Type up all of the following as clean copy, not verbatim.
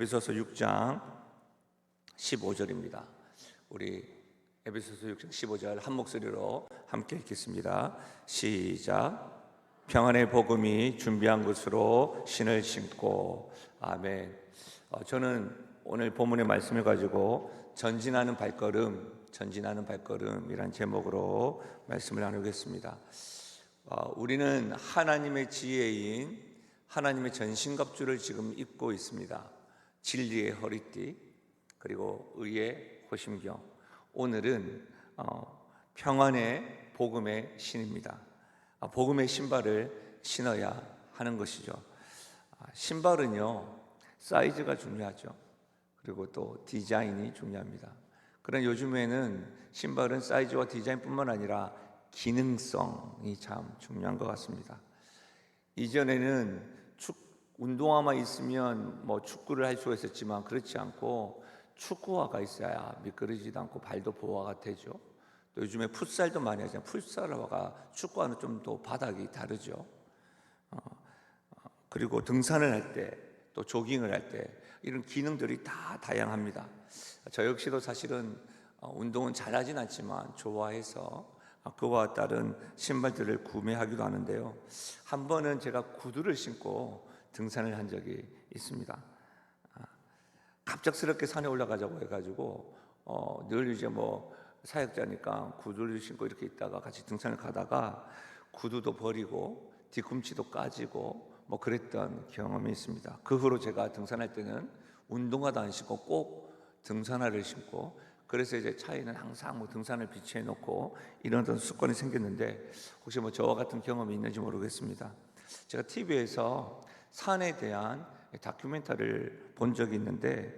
에베소서 6장 15절입니다. 우리 에베소서 6장 15절 한 목소리로 함께 읽겠습니다. 시작. 평안의 복음이 준비한 것으로 신을 신고. 아멘. 저는 오늘 본문의 말씀을 가지고 전진하는 발걸음이란 제목으로 말씀을 나누겠습니다. 우리는 하나님의 지혜인 하나님의 전신갑주를 지금 입고 있습니다. 진리의 허리띠, 그리고 의의 호심경. 오늘은 평안의 복음의 신입니다. 복음의 신발을 신어야 하는 것이죠. 신발은요, 사이즈가 중요하죠. 그리고 또 디자인이 중요합니다. 그러나 요즘에는 신발은 사이즈와 디자인뿐만 아니라 기능성이 참 중요한 것 같습니다. 이전에는 운동화만 있으면 축구를 할 수가 있었지만 그렇지 않고 축구화가 있어야 미끄러지지도 않고 발도 보호가 되죠. 또 요즘에 풋살도 많이 하잖아요. 풋살화가 축구화는 좀 더 바닥이 다르죠. 그리고 등산을 할 때, 또 조깅을 할 때 이런 기능들이 다 다양합니다. 저 역시도 사실은 운동은 잘하진 않지만 좋아해서 그와 따른 신발들을 구매하기도 하는데요. 한 번은 제가 구두를 신고 등산을 한 적이 있습니다. 갑작스럽게 산에 올라가자고 해가지고 늘 이제 사역자니까 구두를 신고 이렇게 있다가 같이 등산을 가다가 구두도 버리고 뒤꿈치도 까지고 그랬던 경험이 있습니다. 그 후로 제가 등산할 때는 운동화도 안 신고 꼭 등산화를 신고, 그래서 이제 차에는 항상 등산을 비치해 놓고 이런 습관이 생겼는데, 혹시 저와 같은 경험이 있는지 모르겠습니다. 제가 TV에서 산에 대한 다큐멘터리를 본 적이 있는데,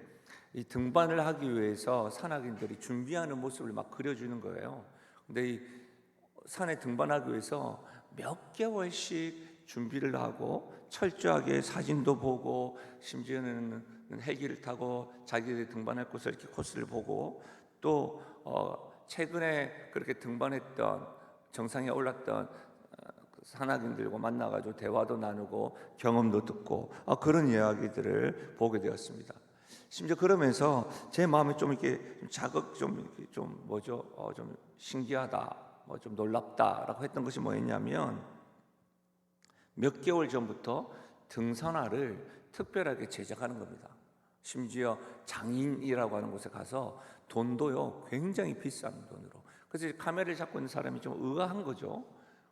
이 등반을 하기 위해서 산악인들이 준비하는 모습을 막 그려주는 거예요. 근데 이 산에 등반하기 위해서 몇 개월씩 준비를 하고 철저하게 사진도 보고, 심지어는 헬기를 타고 자기들이 등반할 곳을 이렇게 코스를 보고, 또 최근에 그렇게 등반했던, 정상에 올랐던 산악인들과 만나가지고 대화도 나누고 경험도 듣고 그런 이야기들을 보게 되었습니다. 심지어 그러면서 제 마음에 좀 이렇게 좀 신기하다, 좀 놀랍다라고 했던 것이 뭐였냐면, 몇 개월 전부터 등산화를 특별하게 제작하는 겁니다. 심지어 장인이라고 하는 곳에 가서 돈도요 굉장히 비싼 돈으로. 그래서 카메라를 잡고 있는 사람이 좀 의아한 거죠.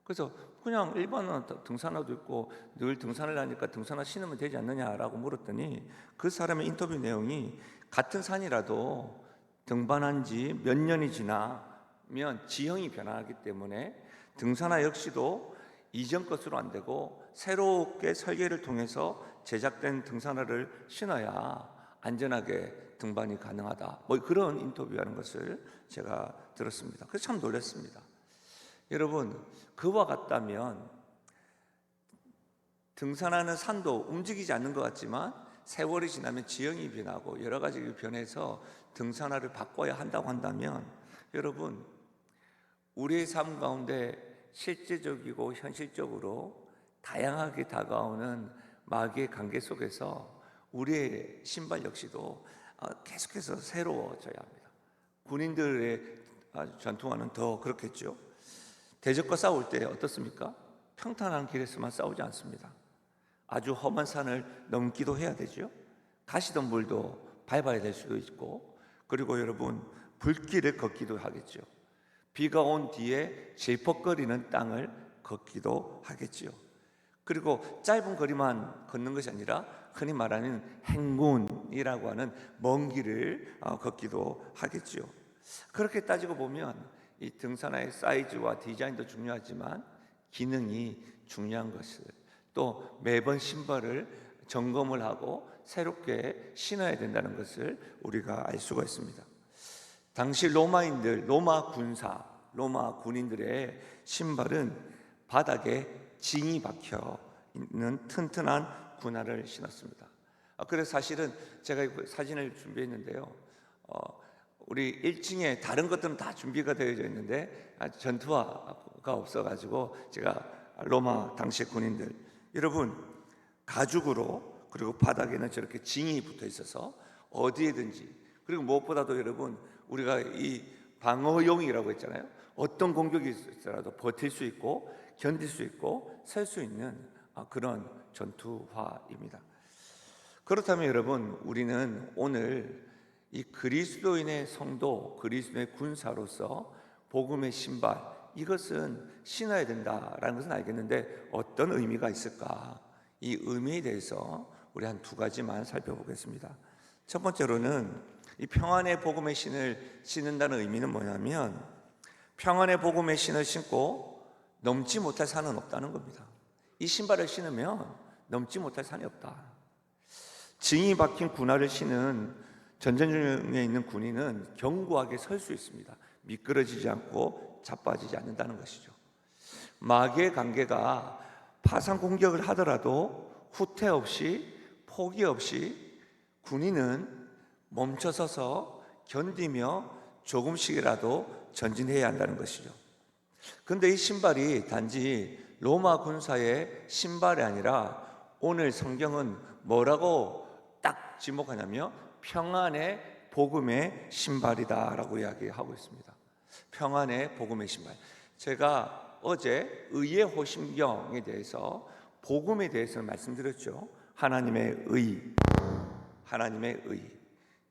그래서 그냥 일반 등산화도 있고 늘 등산을 하니까 등산화 신으면 되지 않느냐라고 물었더니, 그 사람의 인터뷰 내용이 같은 산이라도 등반한 지 몇 년이 지나면 지형이 변화하기 때문에 등산화 역시도 이전 것으로 안 되고 새롭게 설계를 통해서 제작된 등산화를 신어야 안전하게 등반이 가능하다, 그런 인터뷰하는 것을 제가 들었습니다. 그래서 참 놀랐습니다. 여러분, 그와 같다면 등산하는 산도 움직이지 않는 것 같지만 세월이 지나면 지형이 변하고 여러 가지 변해서 등산화를 바꿔야 한다고 한다면, 여러분, 우리의 삶 가운데 실제적이고 현실적으로 다양하게 다가오는 마귀의 관계 속에서 우리의 신발 역시도 계속해서 새로워져야 합니다. 군인들의 전투화는 더 그렇겠죠. 대적과 싸울 때 어떻습니까? 평탄한 길에서만 싸우지 않습니다. 아주 험한 산을 넘기도 해야 되죠. 가시덤불도 밟아야 될 수도 있고, 그리고 여러분, 불길을 걷기도 하겠죠. 비가 온 뒤에 질퍽거리는 땅을 걷기도 하겠지요. 그리고 짧은 거리만 걷는 것이 아니라 흔히 말하는 행군이라고 하는 먼 길을 걷기도 하겠지요. 그렇게 따지고 보면 이 등산화의 사이즈와 디자인도 중요하지만 기능이 중요한 것을, 또 매번 신발을 점검을 하고 새롭게 신어야 된다는 것을 우리가 알 수가 있습니다. 당시 로마 군인들의 신발은 바닥에 징이 박혀 있는 튼튼한 군화를 신었습니다. 그래서 사실은 제가 사진을 준비했는데요, 우리 1층에 다른 것들은 다 준비가 되어져 있는데 전투화가 없어가지고 제가 로마 당시 군인들, 여러분, 가죽으로 그리고 바닥에는 저렇게 징이 붙어 있어서 어디에든지, 그리고 무엇보다도 여러분, 우리가 이 방어용이라고 했잖아요. 어떤 공격이 있더라도 버틸 수 있고 견딜 수 있고 설 수 있는 그런 전투화입니다. 그렇다면 여러분, 우리는 오늘 이 그리스도인의 성도, 그리스도의 군사로서 복음의 신발, 이것은 신어야 된다라는 것은 알겠는데 어떤 의미가 있을까? 이 의미에 대해서 우리 한 두 가지만 살펴보겠습니다. 첫 번째로는 이 평안의 복음의 신을 신는다는 의미는 뭐냐면, 평안의 복음의 신을 신고 넘지 못할 산은 없다는 겁니다. 이 신발을 신으면 넘지 못할 산이 없다. 징이 박힌 군화를 신은 전쟁 중에 있는 군인은 견고하게 설 수 있습니다. 미끄러지지 않고 자빠지지 않는다는 것이죠. 마귀의 관계가 파상 공격을 하더라도 후퇴 없이, 포기 없이 군인은 멈춰서서 견디며 조금씩이라도 전진해야 한다는 것이죠. 그런데 이 신발이 단지 로마 군사의 신발이 아니라 오늘 성경은 뭐라고 딱 지목하냐면 평안의 복음의 신발이다라고 이야기하고 있습니다. 평안의 복음의 신발. 제가 어제 의의 호심경에 대해서, 복음에 대해서 말씀드렸죠. 하나님의 의, 하나님의 의.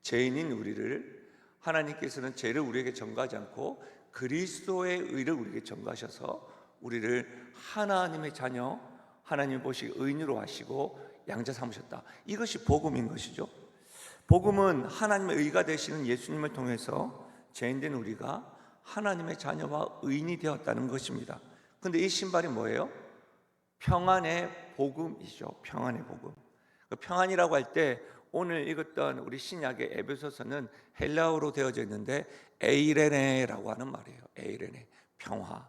죄인인 우리를 하나님께서는 죄를 우리에게 전가하지 않고 그리스도의 의를 우리에게 전가하셔서 우리를 하나님의 자녀, 하나님 보시기 의인으로 하시고 양자 삼으셨다. 이것이 복음인 것이죠. 복음은 하나님의 의가 되시는 예수님을 통해서 죄인된 우리가 하나님의 자녀와 의인이 되었다는 것입니다. 그런데 이 신발이 뭐예요? 평안의 복음이죠. 평안의 복음. 평안이라고 할 때 오늘 읽었던 우리 신약의 에베소서는 헬라어로 되어져 있는데 에이레네라고 하는 말이에요. 에이레네, 평화.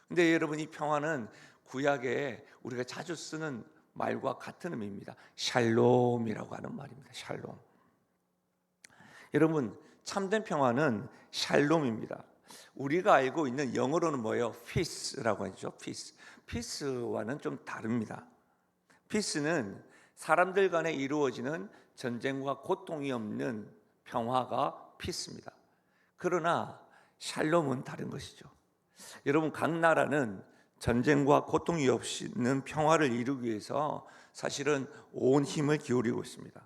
근데 여러분, 이 평화는 구약에 우리가 자주 쓰는 말과 같은 의미입니다. 샬롬이라고 하는 말입니다. 샬롬. 여러분, 참된 평화는 샬롬입니다. 우리가 알고 있는 영어로는 뭐예요? 피스라고 하죠. 피스. 피스와는 좀 다릅니다. 피스는 사람들 간에 이루어지는 전쟁과 고통이 없는 평화가 피스입니다. 그러나 샬롬은 다른 것이죠. 여러분, 각 나라는 전쟁과 고통이 없는 평화를 이루기 위해서 사실은 온 힘을 기울이고 있습니다.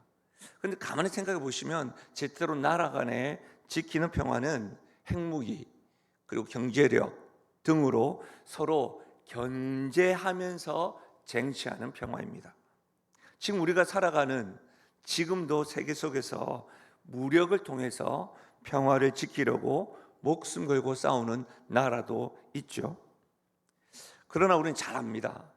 그런데 가만히 생각해 보시면 제때로 나라 간에 지키는 평화는 핵무기 그리고 경제력 등으로 서로 견제하면서 쟁취하는 평화입니다. 지금 우리가 살아가는, 지금도 세계 속에서 무력을 통해서 평화를 지키려고 목숨 걸고 싸우는 나라도 있죠. 그러나 우리는 잘 압니다.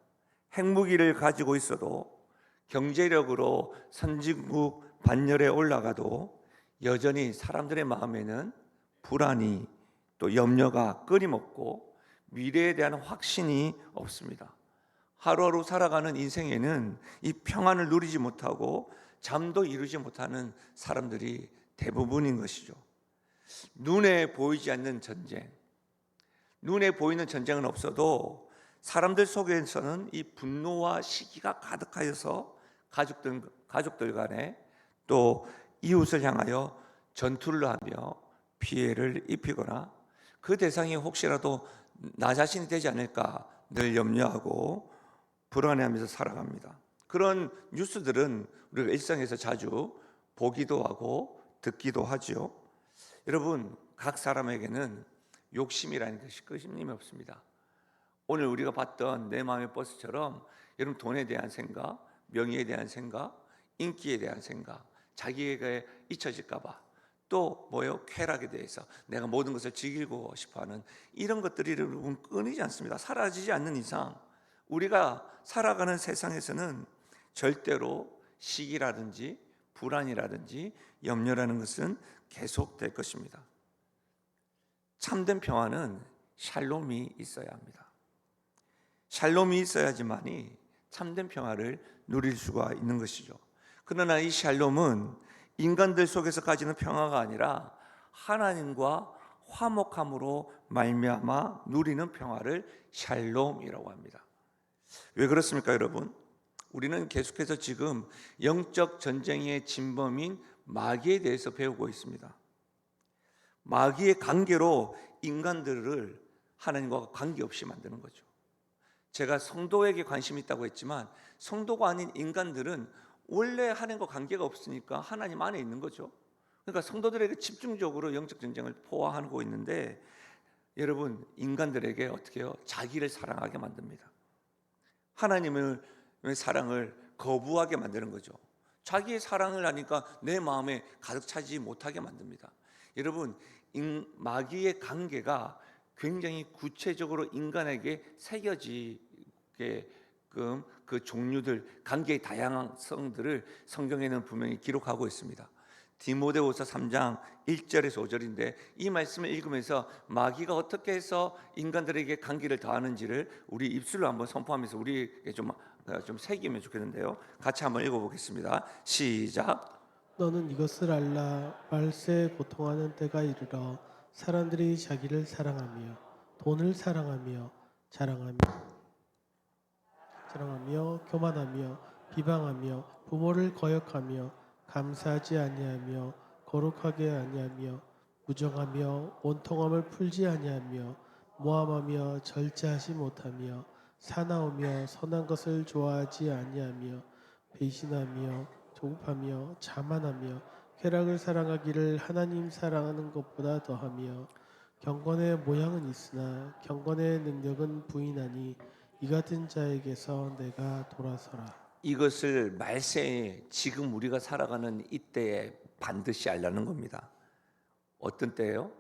핵무기를 가지고 있어도, 경제력으로 선진국 반열에 올라가도 여전히 사람들의 마음에는 불안이, 또 염려가 끊임없고 미래에 대한 확신이 없습니다. 하루하루 살아가는 인생에는 이 평안을 누리지 못하고 잠도 이루지 못하는 사람들이 대부분인 것이죠. 눈에 보이지 않는 전쟁, 눈에 보이는 전쟁은 없어도 사람들 속에서는 이 분노와 시기가 가득하여서 가족들 간에 또 이웃을 향하여 전투를 하며 피해를 입히거나 그 대상이 혹시라도 나 자신이 되지 않을까 늘 염려하고 불안해하면서 살아갑니다. 그런 뉴스들은 우리가 일상에서 자주 보기도 하고 듣기도 하죠. 여러분, 각 사람에게는 욕심이라는 것이 끊임이 없습니다. 오늘 우리가 봤던 내 마음의 버스처럼 여러분, 돈에 대한 생각, 명예에 대한 생각, 인기에 대한 생각, 자기에게 잊혀질까 봐, 또 뭐요? 쾌락에 대해서 내가 모든 것을 즐기고 싶어하는 이런 것들이 여러분 끊이지 않습니다. 사라지지 않는 이상 우리가 살아가는 세상에서는 절대로 시기라든지 불안이라든지 염려라는 것은 계속될 것입니다. 참된 평화는 샬롬이 있어야 합니다. 샬롬이 있어야지만이 참된 평화를 누릴 수가 있는 것이죠. 그러나 이 샬롬은 인간들 속에서 가지는 평화가 아니라 하나님과 화목함으로 말미암아 누리는 평화를 샬롬이라고 합니다. 왜 그렇습니까, 여러분? 우리는 계속해서 지금 영적 전쟁의 진범인 마귀에 대해서 배우고 있습니다. 마귀의 관계로 인간들을 하나님과 관계없이 만드는 거죠. 제가 성도에게 관심이 있다고 했지만 성도가 아닌 인간들은 원래 하나님과 관계가 없으니까 하나님 안에 있는 거죠. 그러니까 성도들에게 집중적으로 영적 전쟁을 포화하고 있는데, 여러분, 인간들에게 어떻게 해요? 자기를 사랑하게 만듭니다. 하나님의 사랑을 거부하게 만드는 거죠. 자기의 사랑을 하니까 내 마음에 가득 차지 못하게 만듭니다. 여러분, 마귀의 관계가 굉장히 구체적으로 인간에게 새겨지게끔 그 종류들, 관계의 다양성들을 성경에는 분명히 기록하고 있습니다. 디모데후서 3장 1절에서 5절인데, 이 말씀을 읽으면서 마귀가 어떻게 해서 인간들에게 관계를 더하는지를 우리 입술로 한번 선포하면서 우리에게 좀 새기면 좋겠는데요. 같이 한번 읽어보겠습니다. 시작. 너는 이것을 알라. 말세에 고통하는 때가 이르러 사람들이 자기를 사랑하며 돈을 사랑하며 자랑하며 교만하며 비방하며 부모를 거역하며 감사하지 아니하며 거룩하게 아니하며 무정하며 원통함을 풀지 아니하며 모함하며 절제하지 못하며 사나우며 선한 것을 좋아하지 아니하며 배신하며 조급하며 자만하며 쾌락을 사랑하기를 하나님 사랑하는 것보다 더하며 경건의 모양은 있으나 경건의 능력은 부인하니 이 같은 자에게서 내가 돌아서라. 이것을 말세에 지금 우리가 살아가는 이때에 반드시 알라는 겁니다. 어떤 때예요?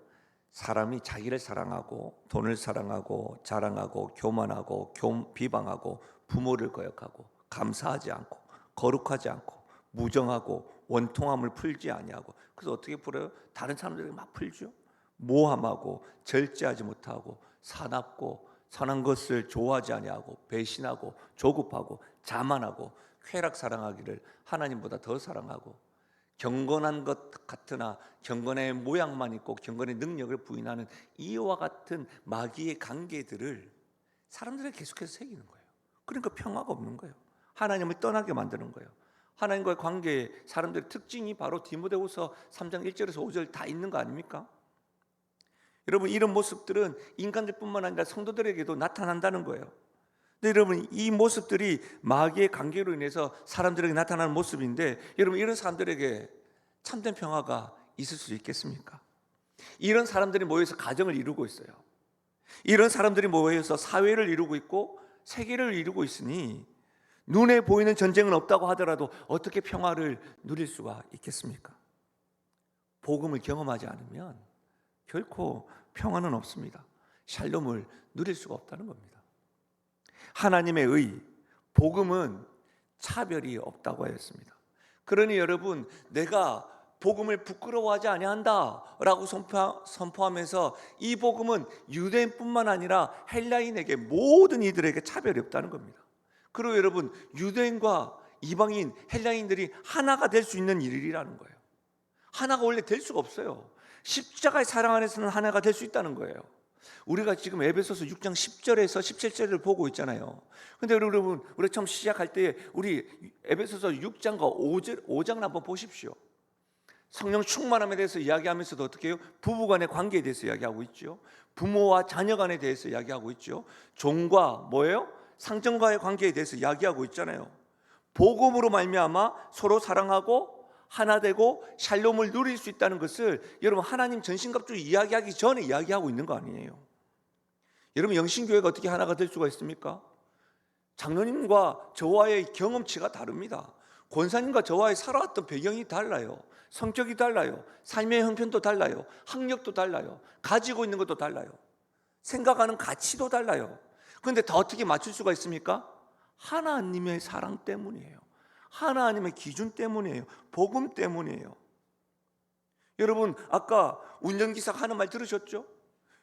사람이 자기를 사랑하고 돈을 사랑하고 자랑하고 교만하고 비방하고 부모를 거역하고 감사하지 않고 거룩하지 않고 무정하고 원통함을 풀지 아니하고. 그래서 어떻게 풀어요? 다른 사람들에게 막 풀죠. 모함하고 절제하지 못하고 사납고 선한 것을 좋아하지 아니하고 배신하고 조급하고 자만하고 쾌락 사랑하기를 하나님보다 더 사랑하고, 경건한 것 같으나 경건의 모양만 있고 경건의 능력을 부인하는 이와 같은 마귀의 관계들을 사람들에게 계속해서 새기는 거예요. 그러니까 평화가 없는 거예요. 하나님을 떠나게 만드는 거예요. 하나님과의 관계의 사람들의 특징이 바로 디모데후서 3장 1절에서 5절 다 있는 거 아닙니까? 여러분, 이런 모습들은 인간들뿐만 아니라 성도들에게도 나타난다는 거예요. 근데 여러분, 이 모습들이 마귀의 관계로 인해서 사람들에게 나타나는 모습인데, 여러분, 이런 사람들에게 참된 평화가 있을 수 있겠습니까? 이런 사람들이 모여서 가정을 이루고 있어요. 이런 사람들이 모여서 사회를 이루고 있고 세계를 이루고 있으니 눈에 보이는 전쟁은 없다고 하더라도 어떻게 평화를 누릴 수가 있겠습니까? 복음을 경험하지 않으면 결코 평화는 없습니다. 샬롬을 누릴 수가 없다는 겁니다. 하나님의 의, 복음은 차별이 없다고 하였습니다. 그러니 여러분, 내가 복음을 부끄러워하지 아니한다라고 선포하면서 이 복음은 유대인뿐만 아니라 헬라인에게, 모든 이들에게 차별이 없다는 겁니다. 그리고 여러분, 유대인과 이방인, 헬라인들이 하나가 될 수 있는 일이라는 거예요. 하나가 원래 될 수가 없어요. 십자가의 사랑 안에서는 하나가 될 수 있다는 거예요. 우리가 지금 에베소서 6장 10절에서 17절을 보고 있잖아요. 근데 여러분, 우리 처음 시작할 때 우리 에베소서 6장과 5장을 한번 보십시오. 성령 충만함에 대해서 이야기하면서도 어떻게 해요? 부부간의 관계에 대해서 이야기하고 있죠. 부모와 자녀간에 대해서 이야기하고 있죠. 종과 뭐예요? 상전과의 관계에 대해서 이야기하고 있잖아요. 복음으로 말미암아 서로 사랑하고 하나 되고 샬롬을 누릴 수 있다는 것을 여러분, 하나님 전신갑주 이야기하기 전에 이야기하고 있는 거 아니에요. 여러분, 영신교회가 어떻게 하나가 될 수가 있습니까? 장로님과 저와의 경험치가 다릅니다. 권사님과 저와의 살아왔던 배경이 달라요. 성격이 달라요. 삶의 형편도 달라요. 학력도 달라요. 가지고 있는 것도 달라요. 생각하는 가치도 달라요. 그런데 다 어떻게 맞출 수가 있습니까? 하나님의 사랑 때문이에요. 하나님의 기준 때문이에요. 복음 때문이에요. 여러분, 아까 운전기사 하는 말 들으셨죠?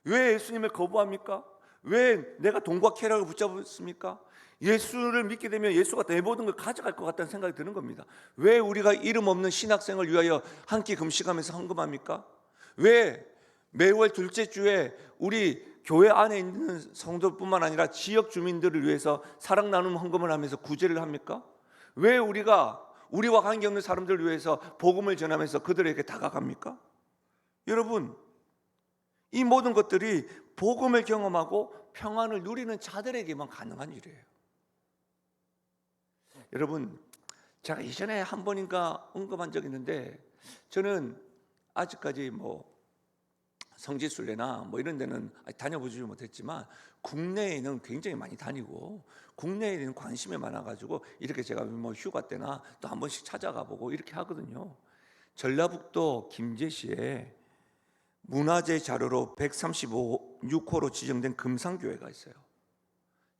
왜 예수님을 거부합니까? 왜 내가 돈과 쾌락을 붙잡습니까? 예수를 믿게 되면 예수가 내 모든 걸 가져갈 것 같다는 생각이 드는 겁니다. 왜 우리가 이름 없는 신학생을 위하여 한 끼 금식하면서 헌금합니까? 왜 매월 둘째 주에 우리 교회 안에 있는 성도뿐만 아니라 지역 주민들을 위해서 사랑 나눔 헌금을 하면서 구제를 합니까? 왜 우리와 관계없는 사람들을 위해서 복음을 전하면서 그들에게 다가갑니까? 여러분, 이 모든 것들이 복음을 경험하고 평안을 누리는 자들에게만 가능한 일이에요. 여러분, 제가 예전에 한 번인가 언급한 적이 있는데, 저는 아직까지 성지순례나 이런 데는 다녀보지 못했지만 국내에는 굉장히 많이 다니고 국내에는 관심이 많아가지고 이렇게 제가 휴가 때나 또 한 번씩 찾아가 보고 이렇게 하거든요. 전라북도 김제시에 문화재 자료로 136호로 지정된 금산교회가 있어요.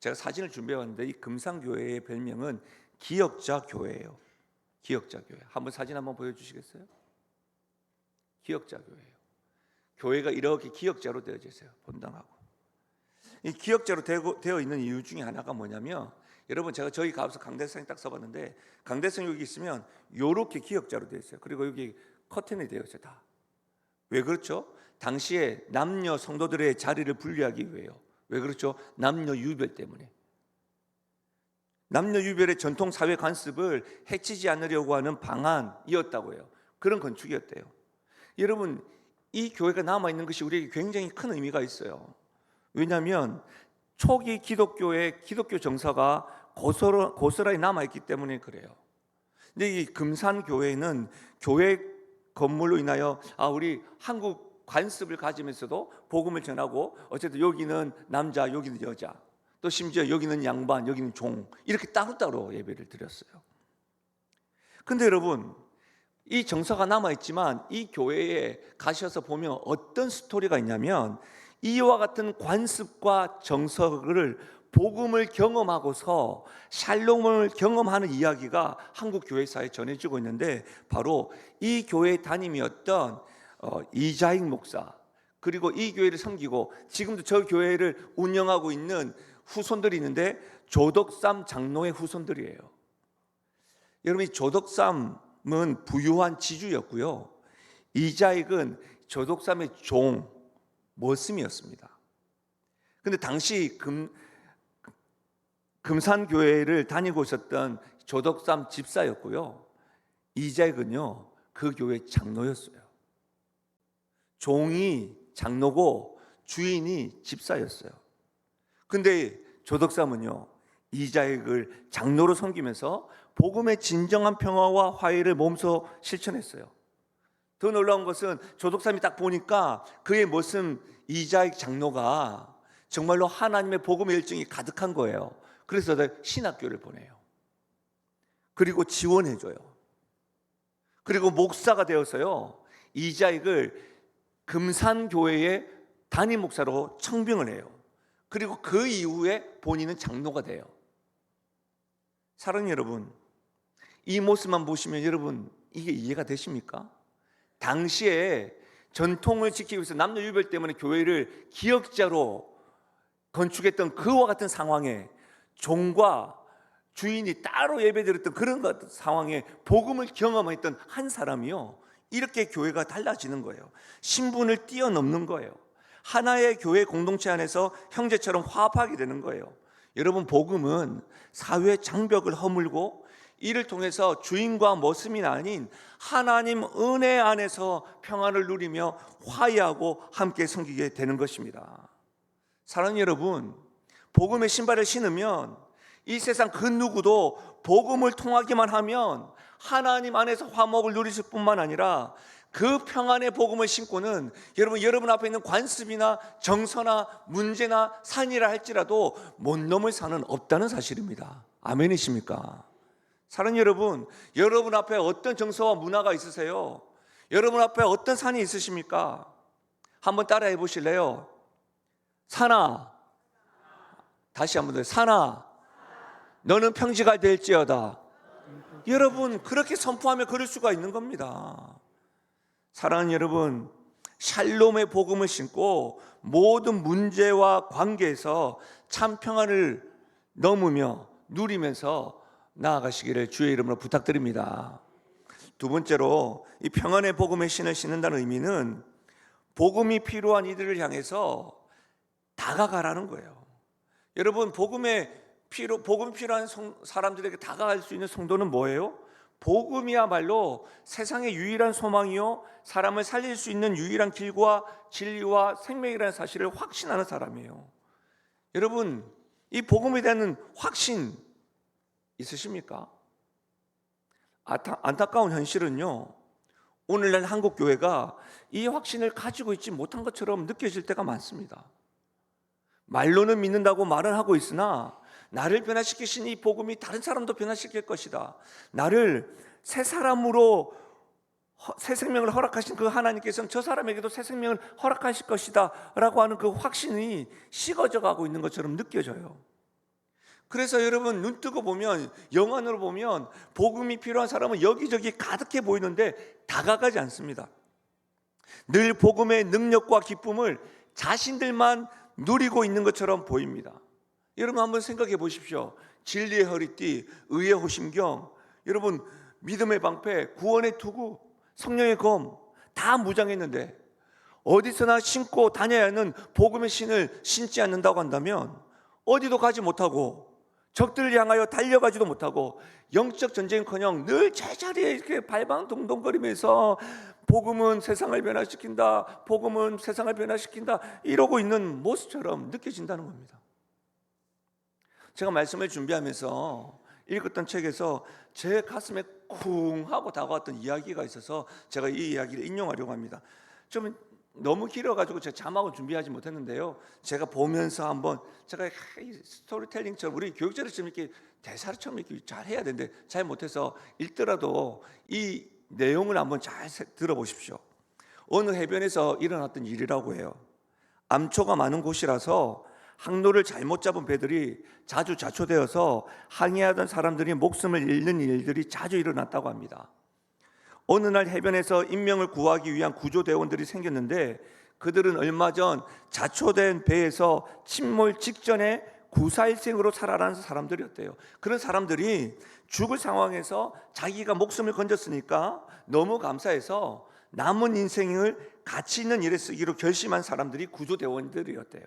제가 사진을 준비해 왔는데 이 금산교회의 별명은 기역자교회예요. 기역자교회. 사진 한번 보여주시겠어요? 기역자교회예요. 교회가 이렇게 기역자로 되어져 있어요. 본당하고. 이 기역자로 되어 있는 이유 중에 하나가 뭐냐면, 여러분, 제가 저희 가서 강대상에 딱 써봤는데 강대상 여기 있으면 이렇게 기역자로 되어 있어요. 그리고 여기 커튼이 되어 있어요. 다. 왜 그렇죠? 당시에 남녀 성도들의 자리를 분리하기 위해요. 왜 그렇죠? 남녀 유별 때문에. 남녀 유별의 전통 사회 관습을 해치지 않으려고 하는 방안이었다고 해요. 그런 건축이었대요. 여러분, 이 교회가 남아있는 것이 우리에게 굉장히 큰 의미가 있어요. 왜냐하면 초기 기독교의 기독교 정서가 고스란히 남아있기 때문에 그래요. 근데 이 금산교회는 교회 건물로 인하여 우리 한국 관습을 가지면서도 복음을 전하고, 어쨌든 여기는 남자, 여기는 여자, 또 심지어 여기는 양반, 여기는 종, 이렇게 따로따로 예배를 드렸어요. 근데 여러분, 이 정서가 남아있지만 이 교회에 가셔서 보면 어떤 스토리가 있냐면, 이와 같은 관습과 정서를 복음을 경험하고서 샬롬을 경험하는 이야기가 한국 교회사에 전해지고 있는데, 바로 이 교회의 담임이었던 이자익 목사, 그리고 이 교회를 섬기고 지금도 저 교회를 운영하고 있는 후손들이 있는데 조덕삼 장로의 후손들이에요. 여러분, 이 조덕삼은 부유한 지주였고요, 이자익은 조덕삼의 종, 머슴이었습니다. 근데 당시 금산교회를 다니고 있었던 조덕삼 집사였고요, 이자익은요 그 교회 장로였어요. 종이 장로고 주인이 집사였어요. 근데 조덕삼은요 이자익을 장로로 섬기면서 복음의 진정한 평화와 화해를 몸소 실천했어요. 더 놀라운 것은 조덕삼이 딱 보니까 그의 모습 이자익 장로가 정말로 하나님의 복음의 열정이 가득한 거예요. 그래서 신학교를 보내요. 그리고 지원해줘요. 그리고 목사가 되어서요 이자익을 금산교회의 담임 목사로 청빙을 해요. 그리고 그 이후에 본인은 장로가 돼요. 사랑하는 여러분, 이 모습만 보시면 여러분 이게 이해가 되십니까? 당시에 전통을 지키기 위해서 남녀 유별 때문에 교회를 기역자로 건축했던 그와 같은 상황에 종과 주인이 따로 예배드렸던 그런 상황에 복음을 경험했던 한 사람이요 이렇게 교회가 달라지는 거예요. 신분을 뛰어넘는 거예요. 하나의 교회 공동체 안에서 형제처럼 화합하게 되는 거예요. 여러분, 복음은 사회의 장벽을 허물고 이를 통해서 주인과 머슴이 아닌 하나님 은혜 안에서 평안을 누리며 화해하고 함께 섬기게 되는 것입니다. 사랑하는 여러분, 복음의 신발을 신으면 이 세상 그 누구도 복음을 통하기만 하면 하나님 안에서 화목을 누리실 뿐만 아니라 그 평안의 복음을 신고는 여러분 앞에 있는 관습이나 정서나 문제나 산이라 할지라도 못 넘을 산은 없다는 사실입니다. 아멘이십니까? 사랑하는 여러분 앞에 어떤 정서와 문화가 있으세요? 여러분 앞에 어떤 산이 있으십니까? 한번 따라해 보실래요? 산아, 다시 한번 더, 산아, 너는 평지가 될지어다. 여러분, 그렇게 선포하며 그럴 수가 있는 겁니다. 사랑하는 여러분, 샬롬의 복음을 신고 모든 문제와 관계에서 참 평안을 넘으며 누리면서 나아가시기를 주의 이름으로 부탁드립니다. 두 번째로, 이 평안의 복음의 신을 신는다는 의미는 복음이 필요한 이들을 향해서 다가가라는 거예요. 여러분, 복음의 복음이 필요한 사람들에게 다가갈 수 있는 성도는 뭐예요? 복음이야말로 세상의 유일한 소망이요 사람을 살릴 수 있는 유일한 길과 진리와 생명이라는 사실을 확신하는 사람이에요. 여러분, 이 복음에 대한 확신 있으십니까? 안타까운 현실은요, 오늘날 한국 교회가 이 확신을 가지고 있지 못한 것처럼 느껴질 때가 많습니다. 말로는 믿는다고 말은 하고 있으나 나를 변화시키신 이 복음이 다른 사람도 변화시킬 것이다. 나를 새 사람으로 새 생명을 허락하신 그 하나님께서는 저 사람에게도 새 생명을 허락하실 것이다 라고 하는 그 확신이 식어져 가고 있는 것처럼 느껴져요. 그래서 여러분, 눈 뜨고 보면, 영안으로 보면 복음이 필요한 사람은 여기저기 가득해 보이는데 다가가지 않습니다. 늘 복음의 능력과 기쁨을 자신들만 누리고 있는 것처럼 보입니다. 여러분, 한번 생각해 보십시오. 진리의 허리띠, 의의 호심경, 여러분 믿음의 방패, 구원의 투구, 성령의 검 다 무장했는데 어디서나 신고 다녀야 하는 복음의 신을 신지 않는다고 한다면 어디도 가지 못하고 적들을 향하여 달려가지도 못하고 영적 전쟁은커녕 늘 제자리에 이렇게 발방동동거리면서 복음은 세상을 변화시킨다, 복음은 세상을 변화시킨다 이러고 있는 모습처럼 느껴진다는 겁니다. 제가 말씀을 준비하면서 읽었던 책에서 제 가슴에 쿵 하고 다가왔던 이야기가 있어서 제가 이 이야기를 인용하려고 합니다. 좀 너무 길어가지고 제가 자막을 준비하지 못했는데요, 제가 보면서 한번 제가 스토리텔링처럼 우리 교육자들처럼 이렇게 대사처럼 이렇게 잘 해야 되는데 잘 못해서 읽더라도 이 내용을 한번 잘 들어보십시오. 어느 해변에서 일어났던 일이라고 해요. 암초가 많은 곳이라서 항로를 잘못 잡은 배들이 자주 자초되어서 항해하던 사람들이 목숨을 잃는 일들이 자주 일어났다고 합니다. 어느 날 해변에서 인명을 구하기 위한 구조대원들이 생겼는데 그들은 얼마 전 자초된 배에서 침몰 직전에 구사일생으로 살아난 사람들이었대요. 그런 사람들이 죽을 상황에서 자기가 목숨을 건졌으니까 너무 감사해서 남은 인생을 가치 있는 일에 쓰기로 결심한 사람들이 구조대원들이었대요.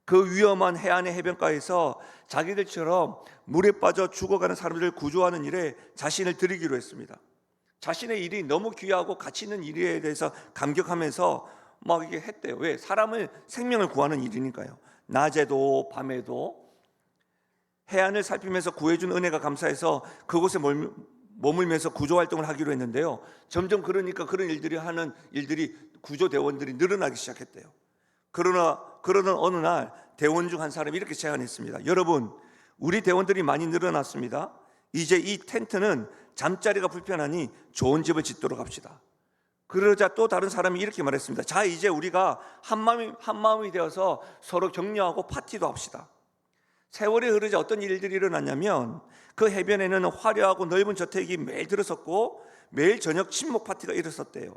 그 위험한 해안의 해변가에서 자기들처럼 물에 빠져 죽어가는 사람들을 구조하는 일에 자신을 들이기로 했습니다. 자신의 일이 너무 귀하고 가치 있는 일에 대해서 감격하면서 막 이게 했대요. 왜? 사람을, 생명을 구하는 일이니까요. 낮에도 밤에도 해안을 살피면서 구해준 은혜가 감사해서 그곳에 머물면서 구조활동을 하기로 했는데요, 점점 그러니까 그런 일들이 하는 일들이 구조대원들이 늘어나기 시작했대요. 그러는 어느 날 대원 중 한 사람이 이렇게 제안했습니다. 여러분, 우리 대원들이 많이 늘어났습니다. 이제 이 텐트는 잠자리가 불편하니 좋은 집을 짓도록 합시다. 그러자 또 다른 사람이 이렇게 말했습니다. 자, 이제 우리가 한 마음이 되어서 서로 격려하고 파티도 합시다. 세월이 흐르자 어떤 일들이 일어났냐면 그 해변에는 화려하고 넓은 저택이 매일 들어섰고 매일 저녁 친목 파티가 일어섰대요.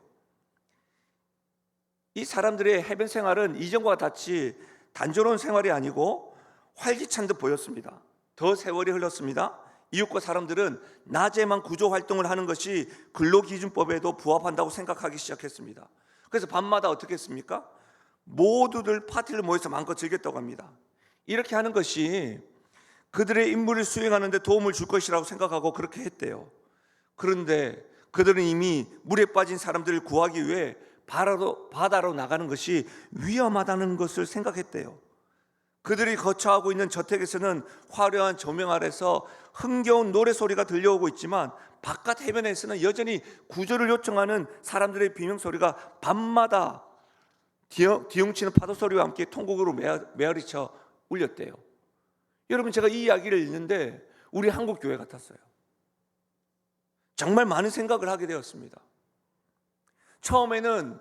이 사람들의 해변 생활은 이전과 같이 단조로운 생활이 아니고 활기찬 듯 보였습니다. 더 세월이 흘렀습니다. 이웃과 사람들은 낮에만 구조 활동을 하는 것이 근로기준법에도 부합한다고 생각하기 시작했습니다. 그래서 밤마다 어떻게 했습니까? 모두들 파티를 모여서 마음껏 즐겼다고 합니다. 이렇게 하는 것이 그들의 임무를 수행하는 데 도움을 줄 것이라고 생각하고 그렇게 했대요. 그런데 그들은 이미 물에 빠진 사람들을 구하기 위해 바다로 나가는 것이 위험하다는 것을 생각했대요. 그들이 거처하고 있는 저택에서는 화려한 조명 아래서 흥겨운 노래소리가 들려오고 있지만 바깥 해변에서는 여전히 구조를 요청하는 사람들의 비명소리가 밤마다 디웅치는 파도소리와 함께 통곡으로 메아리쳐 울렸대요. 여러분, 제가 이 이야기를 읽는데 우리 한국 교회 같았어요. 정말 많은 생각을 하게 되었습니다. 처음에는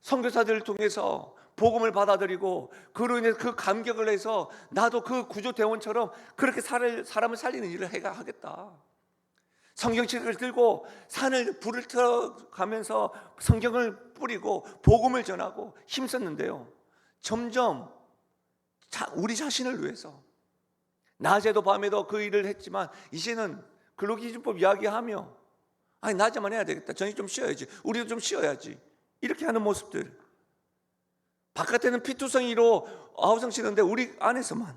선교사들을 통해서 복음을 받아들이고 그로 인해 그 감격을 해서 나도 그 구조대원처럼 그렇게 사람을 살리는 일을 하겠다. 성경책을 들고 산을 불을 틀어가면서 성경을 뿌리고 복음을 전하고 힘썼는데요, 점점 우리 자신을 위해서 낮에도 밤에도 그 일을 했지만 이제는 근로기준법 이야기하며 아니 낮에만 해야 되겠다, 저녁 좀 쉬어야지, 우리도 좀 쉬어야지, 이렇게 하는 모습들. 바깥에는 피투성이로 아우성 치는데 우리 안에서만.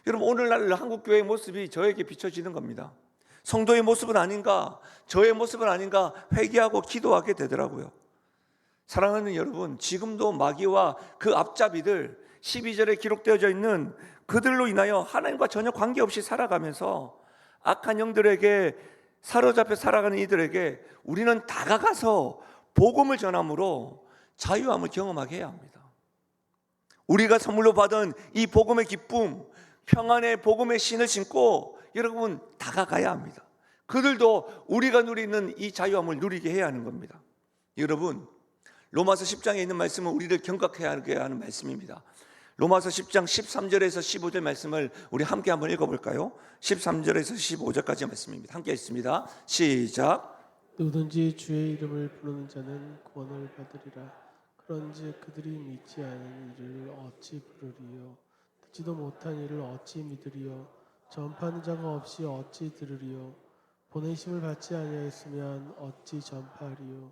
여러분 오늘날 한국교회의 모습이 저에게 비춰지는 겁니다. 성도의 모습은 아닌가, 저의 모습은 아닌가 회개하고 기도하게 되더라고요. 사랑하는 여러분, 지금도 마귀와 그 앞잡이들 12절에 기록되어져 있는 그들로 인하여 하나님과 전혀 관계없이 살아가면서 악한 영들에게 사로잡혀 살아가는 이들에게 우리는 다가가서 복음을 전함으로 자유함을 경험하게 해야 합니다. 우리가 선물로 받은 이 복음의 기쁨, 평안의 복음의 신을 신고 여러분 다가가야 합니다. 그들도 우리가 누리는 이 자유함을 누리게 해야 하는 겁니다. 여러분, 로마서 10장에 있는 말씀은 우리를 경각하게 하는 말씀입니다. 로마서 10장 13절에서 15절 말씀을 우리 함께 한번 읽어볼까요? 13절에서 15절까지 말씀입니다. 함께 읽습니다. 시작. 누구든지 주의 이름을 부르는 자는 구원을 받으리라. 그런즉 그들이 믿지 않은 이를 어찌 부르리요? 듣지도 못한 이를 어찌 믿으리요? 전파하는 자가 없이 어찌 들으리요? 보내심을 받지 아니하였으면 어찌 전파하리요?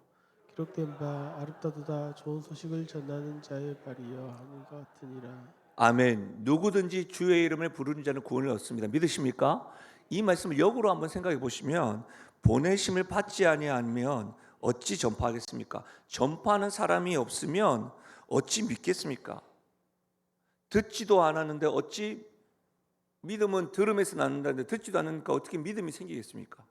기록된 바 아름다도다 좋은 소식을 전하는 자의 발이여 하는 것 같으니라. 아멘. 누구든지 주의 이름을 부르는 자는 구원을 얻습니다. 믿으십니까? 이 말씀을 역으로 한번 생각해 보시면 보내심을 받지 아니하면 어찌 전파하겠습니까? 전파하는 사람이 없으면 어찌 믿겠습니까? 듣지도 않았는데 어찌 믿음은 들음에서 낳는다는데 듣지도 않으니까 어떻게 믿음이 생기겠습니까?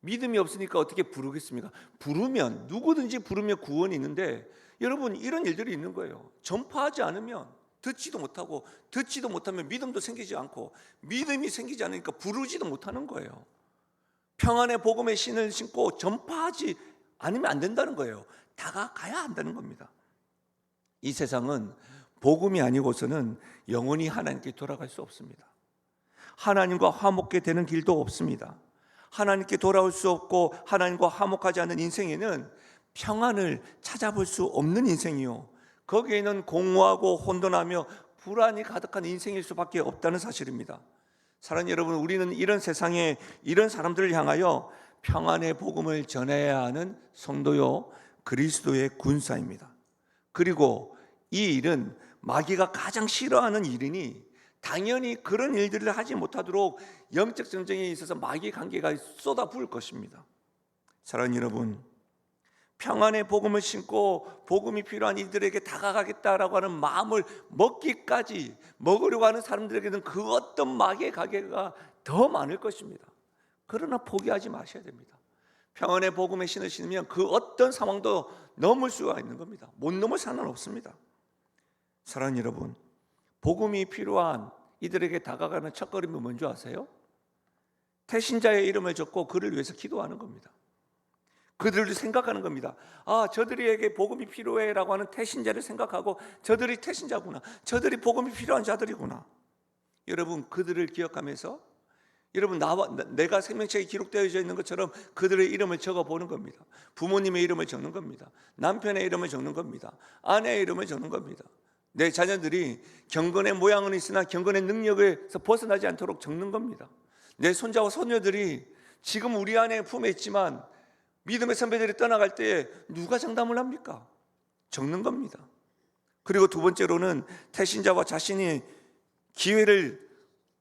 믿음이 없으니까 어떻게 부르겠습니까? 부르면 누구든지 부르면 구원이 있는데 여러분 이런 일들이 있는 거예요. 전파하지 않으면 듣지도 못하고 듣지도 못하면 믿음도 생기지 않고 믿음이 생기지 않으니까 부르지도 못하는 거예요. 평안의 복음의 신을 신고 전파하지 않으면 안 된다는 거예요. 다가가야 한다는 겁니다. 이 세상은 복음이 아니고서는 영원히 하나님께 돌아갈 수 없습니다. 하나님과 화목게 되는 길도 없습니다. 하나님께 돌아올 수 없고 하나님과 화목하지 않는 인생에는 평안을 찾아볼 수 없는 인생이요, 거기에는 공허하고 혼돈하며 불안이 가득한 인생일 수밖에 없다는 사실입니다. 사랑하는 여러분, 우리는 이런 세상에 이런 사람들을 향하여 평안의 복음을 전해야 하는 성도요 그리스도의 군사입니다. 그리고 이 일은 마귀가 가장 싫어하는 일이니 당연히 그런 일들을 하지 못하도록 영적 전쟁에 있어서 마귀 관계가 쏟아 부을 것입니다. 사랑하는 여러분, 평안의 복음을 신고 복음이 필요한 이들에게 다가가겠다라고 하는 마음을 먹으려고 하는 사람들에게는 그 어떤 마귀의 관계가 더 많을 것입니다. 그러나 포기하지 마셔야 됩니다. 평안의 복음의 신을 신으면 그 어떤 상황도 넘을 수가 있는 겁니다. 못 넘을 산은 없습니다. 사랑하는 여러분, 복음이 필요한 이들에게 다가가는 첫걸음이 뭔지 아세요? 태신자의 이름을 적고 그를 위해서 기도하는 겁니다. 그들을 생각하는 겁니다. 아, 저들에게 복음이 필요해라고 하는 태신자를 생각하고 저들이 태신자구나, 저들이 복음이 필요한 자들이구나. 여러분, 그들을 기억하면서 여러분 내가 생명책에 기록되어 있는 것처럼 그들의 이름을 적어보는 겁니다. 부모님의 이름을 적는 겁니다. 남편의 이름을 적는 겁니다. 아내의 이름을 적는 겁니다. 내 자녀들이 경건의 모양은 있으나 경건의 능력에서 벗어나지 않도록 적는 겁니다. 내 손자와 손녀들이 지금 우리 안에 품에 있지만 믿음의 선배들이 떠나갈 때에 누가 장담을 합니까? 적는 겁니다. 그리고 두 번째로는 태신자와 자신이 기회를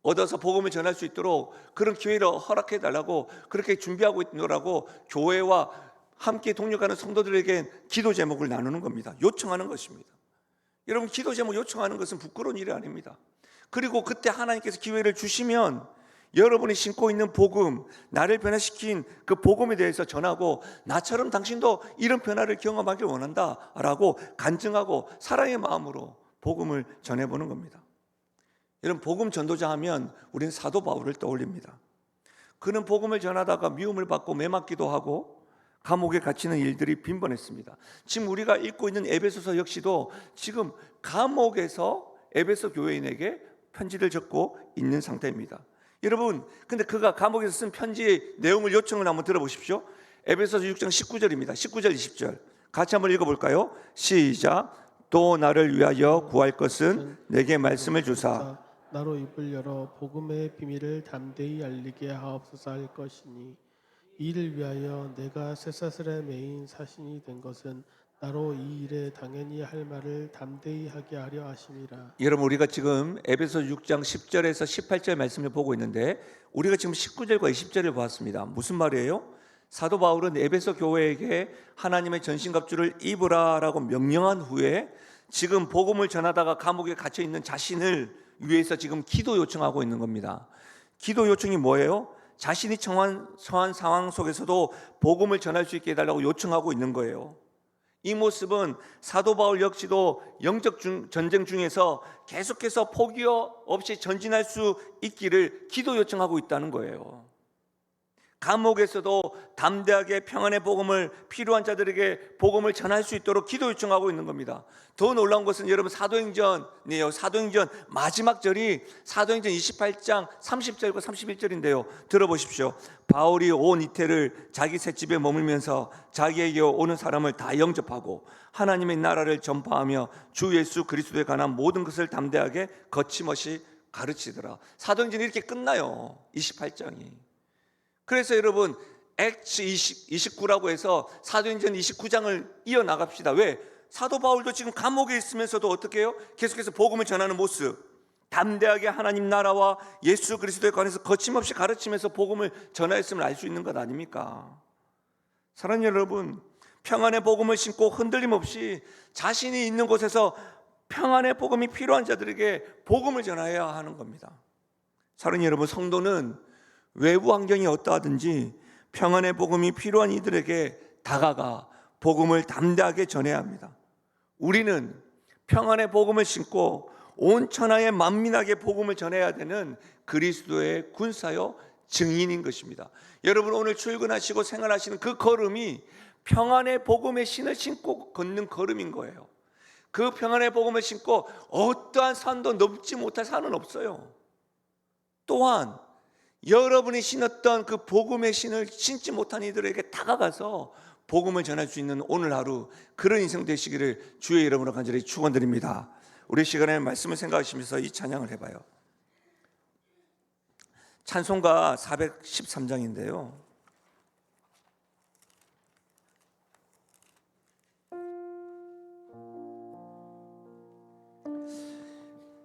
얻어서 복음을 전할 수 있도록 그런 기회를 허락해 달라고 그렇게 준비하고 있노라고 교회와 함께 동력하는 성도들에게 기도 제목을 나누는 겁니다. 요청하는 것입니다. 여러분, 기도 제목 요청하는 것은 부끄러운 일이 아닙니다. 그리고 그때 하나님께서 기회를 주시면 여러분이 신고 있는 복음, 나를 변화시킨 그 복음에 대해서 전하고 나처럼 당신도 이런 변화를 경험하길 원한다라고 간증하고 사랑의 마음으로 복음을 전해보는 겁니다. 여러분, 복음 전도자 하면 우리는 사도 바울을 떠올립니다. 그는 복음을 전하다가 미움을 받고 매맞기도 하고 감옥에 갇히는 일들이 빈번했습니다. 지금 우리가 읽고 있는 에베소서 역시도 지금 감옥에서 에베소 교회인에게 편지를 적고 있는 상태입니다. 여러분, 근데 그가 감옥에서 쓴 편지의 내용을 요청을 한번 들어보십시오. 에베소서 6장 19절입니다. 19절 20절 같이 한번 읽어볼까요? 시작. 또 나를 위하여 구할 것은 내게 말씀을 주사 나로 입을 열어 복음의 비밀을 담대히 알리게 하옵소서 할 것이니 이를 위하여 내가 쇠사슬의 메인 사신이 된 것은 나로 이 일에 당연히 할 말을 담대히 하게 하려 하심이라. 여러분, 우리가 지금 에베소 6장 10절에서 18절 말씀을 보고 있는데 우리가 지금 19절과 20절을 보았습니다. 무슨 말이에요? 사도 바울은 에베소 교회에게 하나님의 전신갑주를 입으라라고 명령한 후에 지금 복음을 전하다가 감옥에 갇혀 있는 자신을 위해서 지금 기도 요청하고 있는 겁니다. 기도 요청이 뭐예요? 자신이 처한 상황 속에서도 복음을 전할 수 있게 해달라고 요청하고 있는 거예요. 이 모습은 사도 바울 역시도 영적 전쟁 중에서 계속해서 포기 없이 전진할 수 있기를 기도 요청하고 있다는 거예요. 감옥에서도 담대하게 평안의 복음을 필요한 자들에게 복음을 전할 수 있도록 기도 요청하고 있는 겁니다. 더 놀라운 것은 여러분 사도행전이에요. 사도행전 마지막 절이 사도행전 28장 30절과 31절인데요. 들어보십시오. 바울이 온 이태를 자기 셋집에 머물면서 자기에게 오는 사람을 다 영접하고 하나님의 나라를 전파하며 주 예수 그리스도에 관한 모든 것을 담대하게 거침없이 가르치더라. 사도행전이 이렇게 끝나요. 28장이. 그래서 여러분 액츠 29라고 해서 사도행전 29장을 이어나갑시다. 왜? 사도 바울도 지금 감옥에 있으면서도 어떻게 해요? 계속해서 복음을 전하는 모습, 담대하게 하나님 나라와 예수 그리스도에 관해서 거침없이 가르치면서 복음을 전하였음을 알 수 있는 것 아닙니까? 사랑하는 여러분, 평안의 복음을 신고 흔들림 없이 자신이 있는 곳에서 평안의 복음이 필요한 자들에게 복음을 전하여야 하는 겁니다. 사랑하는 여러분, 성도는 외부 환경이 어떠하든지 평안의 복음이 필요한 이들에게 다가가 복음을 담대하게 전해야 합니다. 우리는 평안의 복음을 신고 온 천하에 만민에게 복음을 전해야 되는 그리스도의 군사요 증인인 것입니다. 여러분, 오늘 출근하시고 생활하시는 그 걸음이 평안의 복음의 신을 신고 걷는 걸음인 거예요. 그 평안의 복음을 신고 어떠한 산도 넘지 못할 산은 없어요. 또한 여러분이 신었던 그 복음의 신을 신지 못한 이들에게 다가가서 복음을 전할 수 있는 오늘 하루, 그런 인생 되시기를 주의 이름으로 간절히 축원드립니다. 우리 시간에 말씀을 생각하시면서 이 찬양을 해봐요. 찬송가 413장인데요.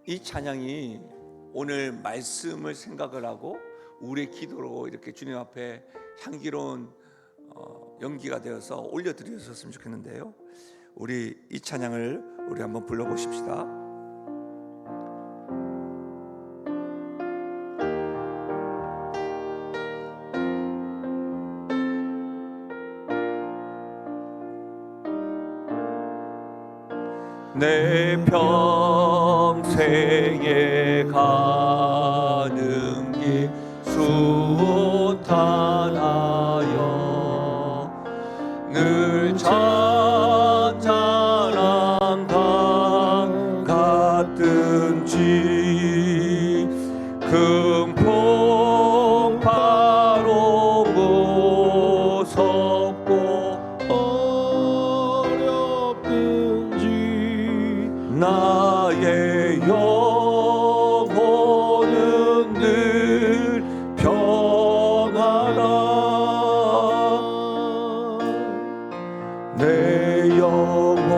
이 찬양이 오늘 말씀을 생각을 하고 우리의 기도로 이렇게 주님 앞에 향기로운 연기가 되어서 올려드렸었으면 좋겠는데요. 우리 이 찬양을 우리 한번 불러보십시다. 내 평생에 가는 길 수탄하여 늘 잔잔한 강 같든지 금풍 바로 무섭고 어렵든지 나의 영혼은 늘 평안하다. 내 영혼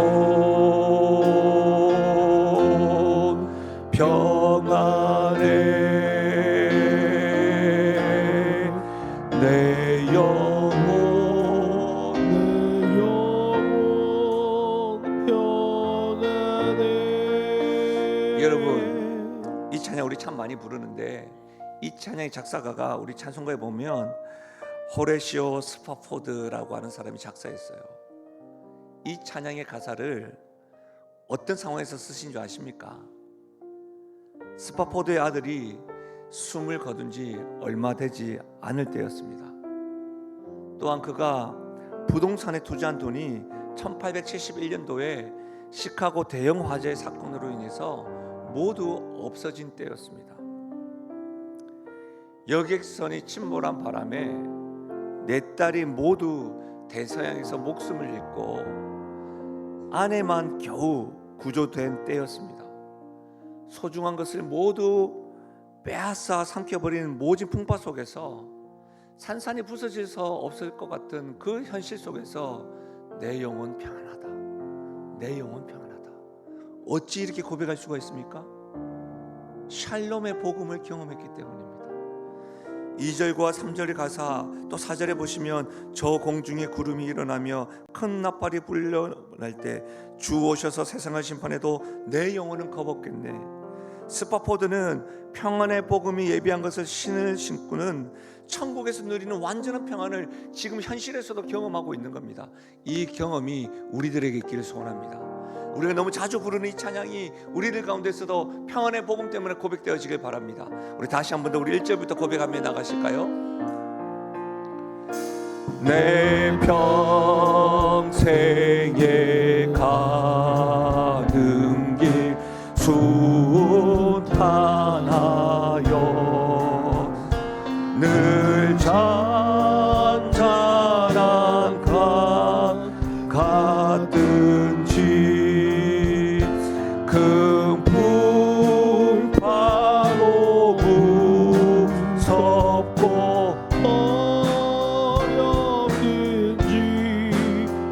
평안해. 내 영혼 평안해. 여러분, 이 찬양 우리 참 많이 부르는데 이 찬양의 작사가가 우리 찬송가에 보면 호레시오 스파포드라고 하는 사람이 작사했어요. 이 찬양의 가사를 어떤 상황에서 쓰신 줄 아십니까? 스파포드의 아들이 숨을 거둔 지 얼마 되지 않을 때였습니다. 또한 그가 부동산에 투자한 돈이 1871년도에 시카고 대형 화재 사건으로 인해서 모두 없어진 때였습니다. 여객선이 침몰한 바람에 네 딸이 모두 대서양에서 목숨을 잃고 아내만 겨우 구조된 때였습니다. 소중한 것을 모두 빼앗아 삼켜버리는 모진 풍파 속에서 산산이 부서져서 없을 것 같은 그 현실 속에서 내 영혼 평안하다. 내 영혼 평안하다. 어찌 이렇게 고백할 수가 있습니까? 샬롬의 복음을 경험했기 때문입니다. 2절과 3절의 가사, 또 4절에 보시면 저 공중에 구름이 일어나며 큰 나팔이 불려날 때 주 오셔서 세상을 심판해도 내 영혼은 겁없겠네. 스파포드는 평안의 복음이 예비한 것을 신을 신고는 천국에서 누리는 완전한 평안을 지금 현실에서도 경험하고 있는 겁니다. 이 경험이 우리들에게 있기를 소원합니다. 우리가 너무 자주 부르는 이 찬양이 우리들 가운데서도 평안의 복음 때문에 고백되어지길 바랍니다. 우리 다시 한 번 더 우리 1절부터 고백하며 나가실까요? 내 평생에 가는 길 순탄하여 늘 잔잔한 강 같든지 큰 풍파로 무섭고 어렵든지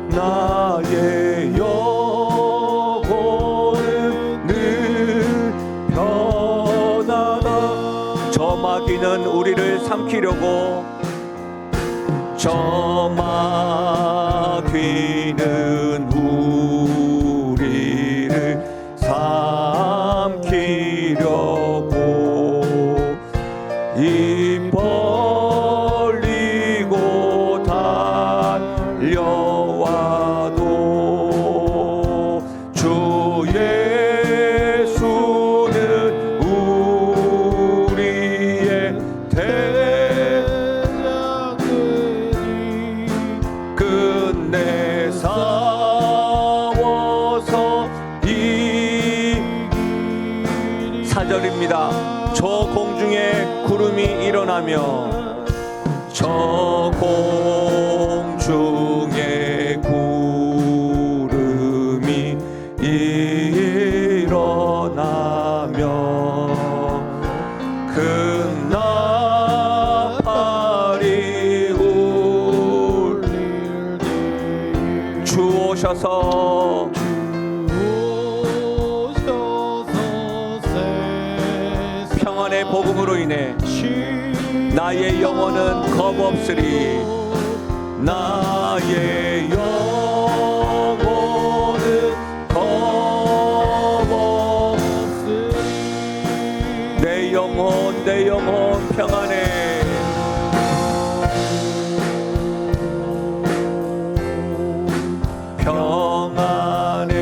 나의 영혼은 늘 편하다. 저 마귀는 우리를 삼키려고, 저 마귀는 우리를 삼키려고 입 벌리고 달려와도 주 예수는 우리의 대장이니 끝내 싸워서 이기리. 4절입니다. 저 공중에 구름이 일어나며, 저 공중에 구름이 일어나며 큰 나팔이 울릴 때 주 오셔서 평안의 복음으로 인해 나의 영혼은 겁없으리. 나의 영혼은 겁없으리. 내 영혼 평안해. 평안해.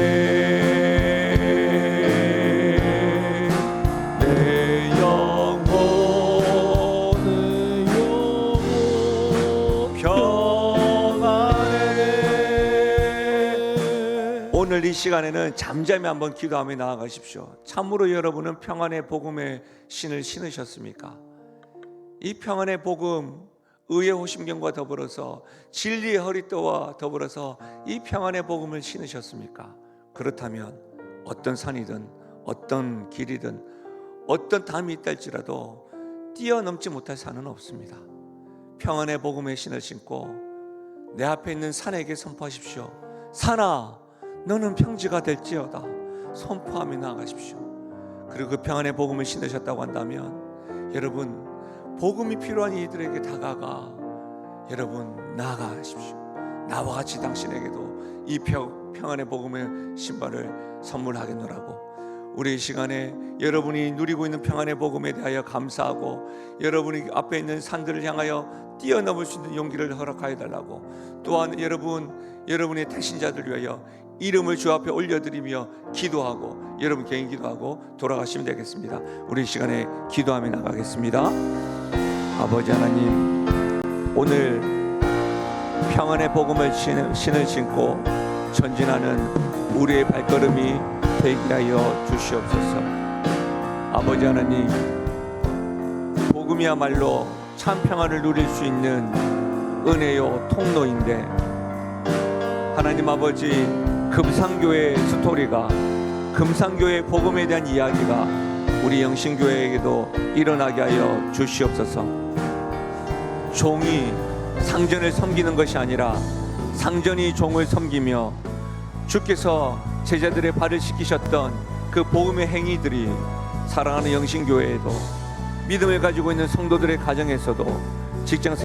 오늘 이 시간에는 잠잠히 한번 기도하며 나아가십시오. 참으로 여러분은 평안의 복음의 신을 신으셨습니까? 이 평안의 복음, 의의 호심경과 더불어서 진리의 허리띠와 더불어서 이 평안의 복음을 신으셨습니까? 그렇다면 어떤 산이든 어떤 길이든 어떤 담이 있다 할지라도 뛰어넘지 못할 산은 없습니다. 평안의 복음의 신을 신고 내 앞에 있는 산에게 선포하십시오. 산아, 너는 평지가 될지어다. 선포하며 나아가십시오. 그리고 그 평안의 복음을 신으셨다고 한다면 여러분, 복음이 필요한 이들에게 다가가 여러분 나아가십시오. 나와 같이 당신에게도 이 평안의 복음의 신발을 선물하겠노라고. 우리 이 시간에 여러분이 누리고 있는 평안의 복음에 대하여 감사하고 여러분이 앞에 있는 산들을 향하여 뛰어넘을 수 있는 용기를 허락하여 달라고, 또한 여러분의 택신자들 위하여 이름을 주 앞에 올려드리며 기도하고 여러분 개인 기도하고 돌아가시면 되겠습니다. 우리 이 시간에 기도하며 나가겠습니다. 아버지 하나님, 오늘 평안의 복음을 신을 신고 전진하는 우리의 발걸음이 되게 하여 주시옵소서. 아버지 하나님, 복음이야말로 참 평안을 누릴 수 있는 은혜요 통로인데, 하나님 아버지, 금상교회 스토리가, 금상교회 복음에 대한 이야기가 우리 영신교회에게도 일어나게 하여 주시옵소서. 종이 상전을 섬기는 것이 아니라 상전이 종을 섬기며 주께서 제자들의 발을 씻기셨던 그 복음의 행위들이 사랑하는 영신교회에도, 믿음을 가지고 있는 성도들의 가정에서도, 직장